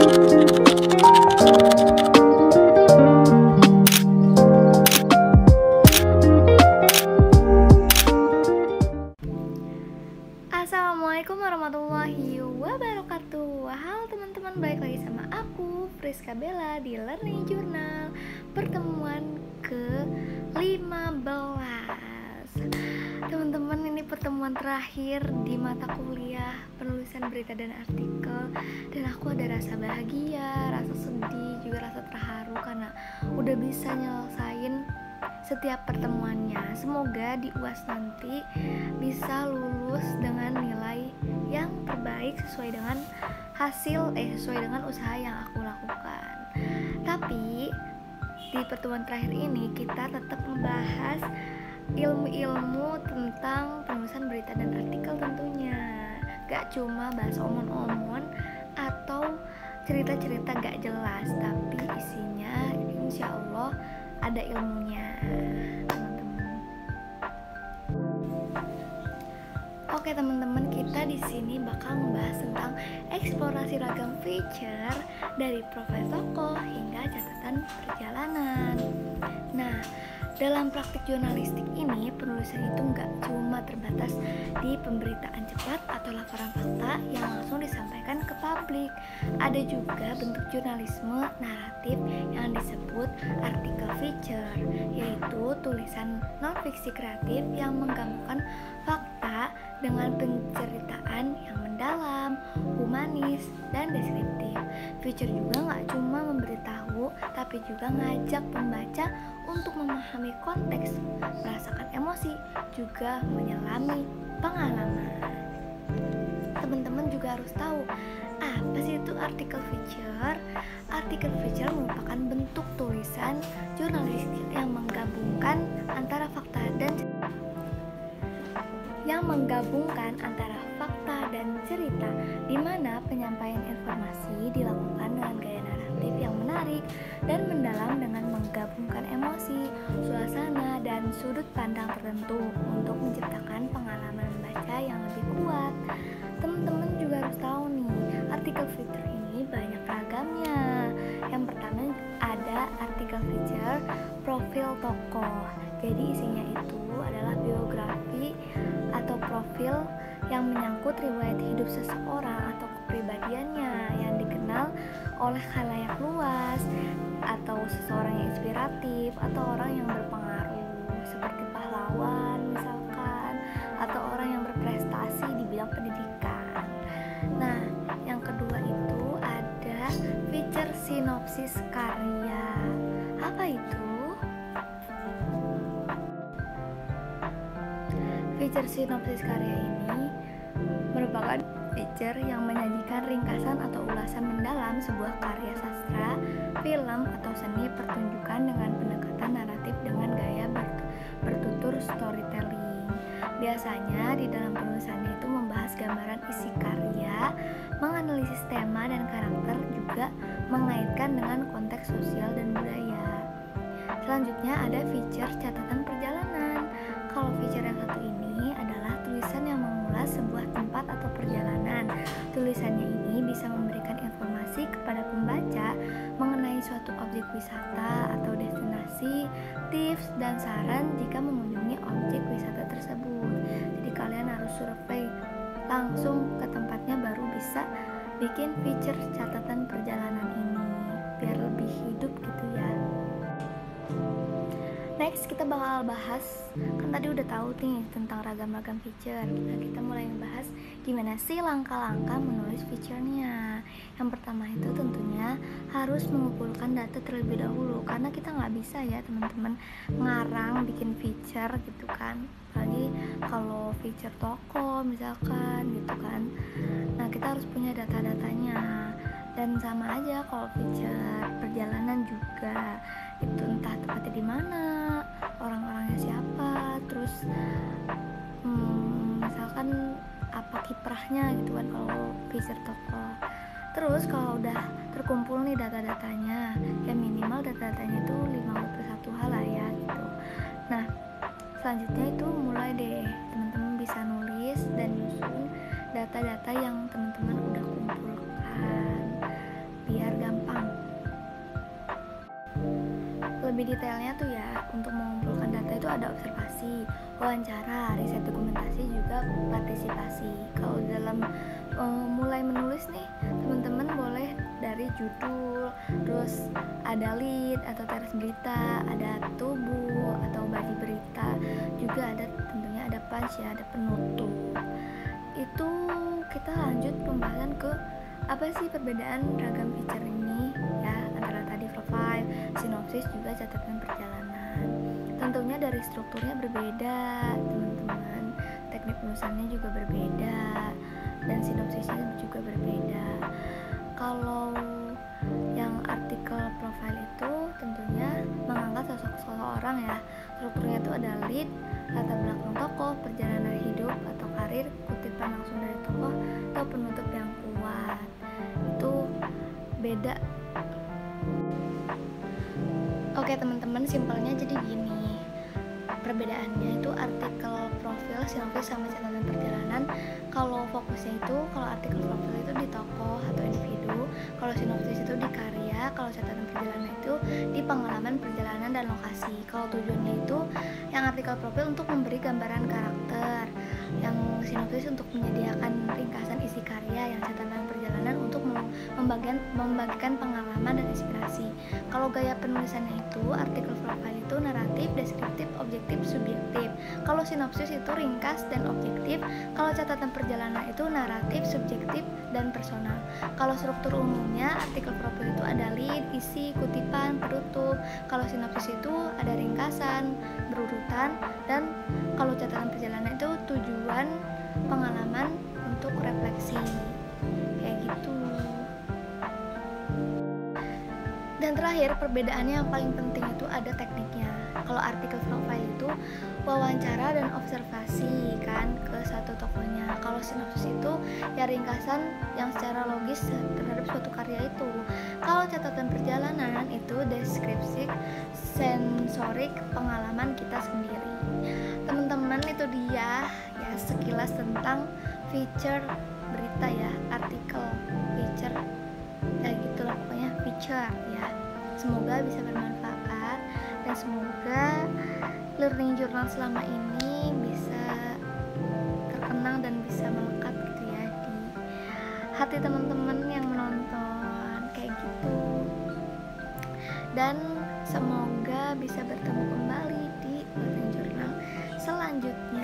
Assalamualaikum warahmatullahi wabarakatuh. Halo teman-teman, balik lagi sama aku Friska Bella di Learning Journal. Pertemuan ke-15. Teman-teman, ini pertemuan terakhir di mata kuliah penulisan berita dan artikel. Dan aku ada rasa bahagia, rasa sedih, juga rasa terharu karena udah bisa nyelesain setiap pertemuannya. Semoga di UAS nanti bisa lulus dengan nilai yang terbaik sesuai dengan sesuai dengan usaha yang aku lakukan. Tapi di pertemuan terakhir ini kita tetap membahas ilmu-ilmu tentang penulisan berita dan artikel tentunya. Gak cuma bahas omon-omon atau cerita-cerita gak jelas, tapi isinya insya Allah ada ilmunya, teman-teman. Oke teman-teman, kita di sini bakal membahas tentang eksplorasi ragam feature dari profil tokoh hingga catatan perjalanan. Nah, dalam praktik jurnalistik ini, penulisan itu nggak cuma terbatas di pemberitaan cepat atau laporan fakta yang langsung disampaikan ke publik. Ada juga bentuk jurnalisme naratif yang disebut artikel feature, yaitu tulisan non-fiksi kreatif yang menggabungkan fakta dengan penceritaan yang mendalam, humanis, dan deskriptif. Feature juga nggak cuma memberitahu, tapi juga ngajak pembaca untuk memahami konteks, merasakan emosi, juga menyelami pengalaman. Teman-teman juga harus tahu apa sih itu artikel feature. Artikel feature merupakan bentuk tulisan jurnalistik yang menggabungkan antara fakta dan cerita, di mana penyampaian informasi dilakukan dengan gaya naratif yang menarik dan mendalam dengan menggabungkan emosi, suasana, dan sudut pandang tertentu untuk menciptakan pengalaman membaca yang lebih kuat. Teman-teman juga harus tahu nih, artikel feature ini banyak ragamnya. Yang pertama ada artikel feature profil tokoh. Jadi isinya itu adalah biografi atau profil yang menyangkut riwayat hidup seseorang atau kepribadiannya yang dikenal oleh khalayak luas, atau seseorang yang inspiratif atau orang yang berpengaruh seperti pahlawan misalkan, atau orang yang berprestasi di bidang pendidikan. Nah, yang kedua itu ada feature sinopsis karya. Apa itu? Feature sinopsis karya ini merupakan feature yang menyajikan ringkasan atau ulasan mendalam sebuah karya sastra, film, atau seni pertunjukan dengan pendekatan naratif dengan gaya bertutur storytelling. Biasanya di dalam penulisannya itu membahas gambaran isi karya, menganalisis tema dan karakter, juga mengaitkan dengan konteks sosial dan budaya. Selanjutnya ada feature catatan perjalanan. Kalau feature yang satu ini adalah tulisan yang mengulas sebuah tempat atau perjalanan. Tulisannya ini bisa memberikan informasi kepada pembaca mengenai suatu objek wisata atau destinasi, tips dan saran jika mengunjungi objek wisata tersebut. Jadi kalian harus survei langsung ke tempatnya baru bisa bikin feature catatan perjalanan ini biar lebih hidup gitu ya. Next kita bakal bahas, kan tadi udah tahu nih tentang ragam-ragam feature. Nah, kita mulai membahas gimana sih langkah-langkah menulis feature-nya. Yang pertama itu tentunya harus mengumpulkan data terlebih dahulu, karena kita nggak bisa ya teman-teman ngarang bikin feature gitu kan. Apalagi kalau feature toko misalkan gitu kan. Nah, kita harus punya data-datanya. Dan sama aja kalau feature perjalanan juga, itu entah tempatnya di mana, orang-orangnya siapa, terus misalkan apa kiprahnya gitu kan kalau feature toko. Terus kalau udah terkumpul nih data-datanya, ya minimal data-datanya itu 51 hal lah ya gitu. Nah, selanjutnya itu mulai deh teman-teman bisa nulis dan nyusun data-data yang teman-teman udah kumpulkan. lebih detailnya tuh ya, untuk mengumpulkan data itu ada observasi, wawancara, riset dokumentasi, juga partisipasi. Kalau dalam mulai menulis nih, teman-teman boleh dari judul, terus ada lead atau teras berita, ada tubuh atau body berita, juga ada tentunya ada punch ya, ada penutup. Itu kita lanjut pembahasan ke apa sih perbedaan ragam feature ini ya, antara tadi profile, sinopsis, juga catatan perjalanan. Tentunya dari strukturnya berbeda teman-teman, teknik penulisannya juga berbeda, dan sinopsisnya juga berbeda. Kalau yang artikel profile itu tentunya mengangkat sosok seseorang ya, strukturnya itu ada lead, latar belakang tokoh, perjalanan hidup atau karir, kutipan langsung dari tokoh, atau penutup yang kuat. Itu beda. Oke teman-teman, simpelnya jadi gini, perbedaannya itu artikel profil, sinopsis, sama catatan perjalanan. Kalau fokusnya itu, kalau artikel profil itu di tokoh atau individu, kalau sinopsis itu di karya, kalau catatan perjalanan itu di pengalaman perjalanan dan lokasi. Kalau tujuannya itu, yang artikel profil untuk memberi gambaran karakter, yang sinopsis untuk menyediakan ringkasan isi karya, yang catatan perjalanan untuk membagikan pengalaman dan inspirasi. Kalau gaya penulisannya itu, artikel profil itu naratif, deskriptif, objektif, subjektif. Kalau sinopsis itu ringkas dan objektif. Kalau catatan perjalanan itu naratif, subjektif, dan personal. Kalau struktur umumnya, artikel profil itu ada lead, isi, kutipan, penutup. Kalau sinopsis itu ada ringkasan, berurutan, dan kalau catatan perjalanan itu tujuan, pengalaman untuk refleksi. Kayak gitu. Dan terakhir, perbedaannya yang paling penting itu ada tekniknya. Kalau artikel profile itu wawancara dan observasi kan ke satu tokohnya. Kalau sinopsis itu ya ringkasan yang secara logis terhadap suatu karya itu. Kalau catatan perjalanan itu deskripsi sensorik pengalaman kita sendiri. Teman-teman, itu dia ya sekilas tentang feature berita ya, artikel, feature, ya gitulah pokoknya feature ya. Semoga bisa bermanfaat dan semoga learning journal selama ini bisa terkenang dan bisa melekat gitu ya di hati teman-teman yang menonton kayak gitu. Dan semoga bisa bertemu kembali di learning journal selanjutnya.